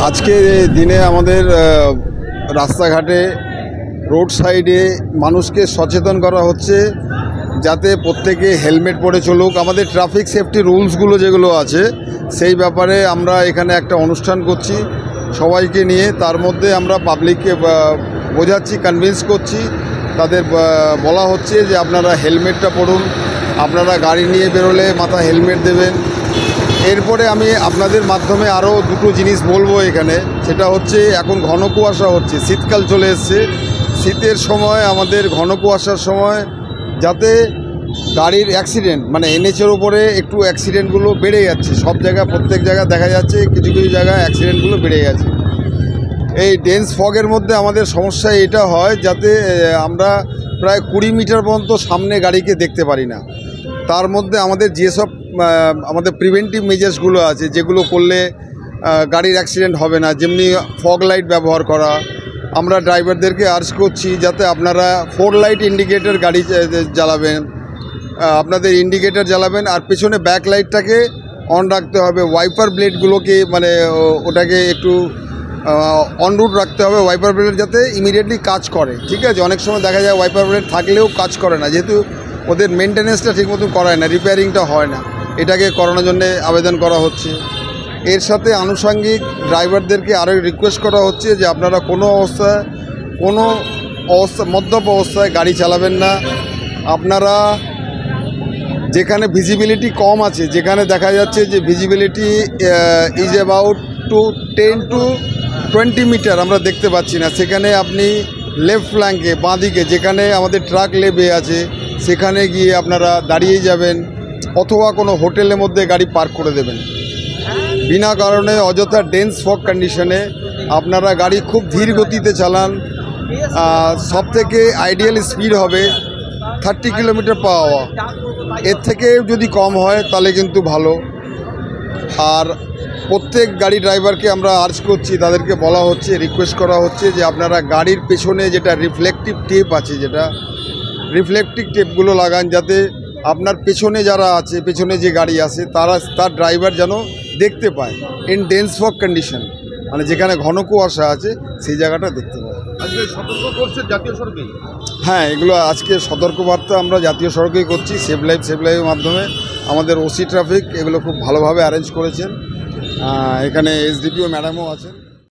আজকে দিনে আমাদের রাস্তাঘাটে রোড সাইডে মানুষকে সচেতন করা হচ্ছে যাতে প্রত্যেকে হেলমেট পরে চলুক। আমাদের ট্রাফিক সেফটি রুলসগুলো যেগুলো আছে সেই ব্যাপারে আমরা এখানে একটা অনুষ্ঠান করছি সবাইকে নিয়ে। তার মধ্যে আমরা পাবলিককে বোঝাচ্ছি, কনভিন্স করছি, তাদের বলা হচ্ছে যে আপনারা হেলমেটটা পরুন, আপনারা গাড়ি নিয়ে বেরোলে মাথায় হেলমেট দেবেন। এরপরে আমি আপনাদের মাধ্যমে আরও দুটো জিনিস বলবো এখানে, সেটা হচ্ছে এখন ঘন কুয়াশা হচ্ছে, শীতকাল চলে এসছে। শীতের সময় আমাদের ঘন কুয়াশার সময় যাতে গাড়ির অ্যাক্সিডেন্ট মানে এনএচের উপরে একটু অ্যাক্সিডেন্টগুলো বেড়ে যাচ্ছে, সব জায়গায় প্রত্যেক জায়গায় দেখা যাচ্ছে কিছু কিছু জায়গায় অ্যাক্সিডেন্টগুলো বেড়ে গেছে। এই ডেন্স ফগের মধ্যে আমাদের সমস্যা এটা হয় যাতে আমরা প্রায় 20 মিটার পর্যন্ত সামনে গাড়িকে দেখতে পারি না। তার মধ্যে আমাদের যেসব আমাদের প্রিভেন্টিভ মেজার্সগুলো আছে যেগুলো করলে গাড়ির অ্যাক্সিডেন্ট হবে না, যেমনি ফগ লাইট ব্যবহার করা। আমরা ড্রাইভারদেরকে আর্জ করছি যাতে আপনারা 4 লাইট ইন্ডিকেটর গাড়ি জ্বালাবেন, আপনাদের ইন্ডিকেটর জ্বালাবেন, আর পেছনে ব্যাক লাইটটাকে অন রাখতে হবে। ওয়াইপার ব্লেডগুলোকে মানে ওটাকে একটু অনরুট রাখতে হবে, ওয়াইপার ব্লেড যাতে ইমিডিয়েটলি কাজ করে। ঠিক আছে, অনেক সময় দেখা যায় ওয়াইপার ব্লেড থাকলেও কাজ করে না, যেহেতু ওদের মেনটেন্যান্সটা ঠিক মতো করায় না, রিপেয়ারিংটা হয় না। এটাকে করানোর জন্যে আবেদন করা হচ্ছে। এর সাথে আনুষঙ্গিক ড্রাইভারদেরকে আরও রিকোয়েস্ট করা হচ্ছে যে আপনারা কোনো অবস্থা মদ্যপ অবস্থায় গাড়ি চালাবেন না। আপনারা যেখানে ভিজিবিলিটি কম আছে, যেখানে দেখা যাচ্ছে যে visibility is about 10 to 20 metre আমরা দেখতে পাচ্ছি না, সেখানে আপনি লেফট ফ্ল্যাঙ্কে বাঁদিকে যেখানে আমাদের ট্রাক লেবে আছে সেখানে গিয়ে আপনারা দাঁড়িয়ে যাবেন, অথবা কোনো হোটেলের মধ্যে গাড়ি পার্ক করে দেবেন। বিনা কারণে অযথা ডেন্স ফগ কন্ডিশনে আপনারা গাড়ি খুব ধীর গতিতে চালান। সবথেকে আইডিয়াল স্পিড হবে 30 কিলোমিটার পার আওয়ার, এর থেকে যদি কম হয় তাহলে কিন্তু ভালো। আর প্রত্যেক গাড়ি ড্রাইভারকে আমরা আর্জ করছি, তাদেরকে বলা হচ্ছে, রিকোয়েস্ট করা হচ্ছে যে আপনারা গাড়ির পেছনে যেটা রিফ্লেকটিভ টেপ আছে, যেটা রিফ্লেকটিভ টেপগুলো লাগান, যাতে আপনার পেছনে যারা আছে, পেছনে যে গাড়ি আছে তার ড্রাইভার যেন দেখতে পায় ইন ডেন্স ফগ কন্ডিশন, মানে যেখানে ঘন কুয়াশা আছে সেই জায়গাটা দেখতে পায়। আজকে সতর্ক করছে জাতীয় সড়কে। হ্যাঁ, এগুলো আজকে সতর্কবার্তা আমরা জাতীয় সড়কেই করছি, সেভ লাইফের মাধ্যমে। আমাদের ওসি ট্রাফিক এগুলো খুব ভালোভাবে অ্যারেঞ্জ করেছেন, এখানে এসডিপিও ম্যাডামও আছেন।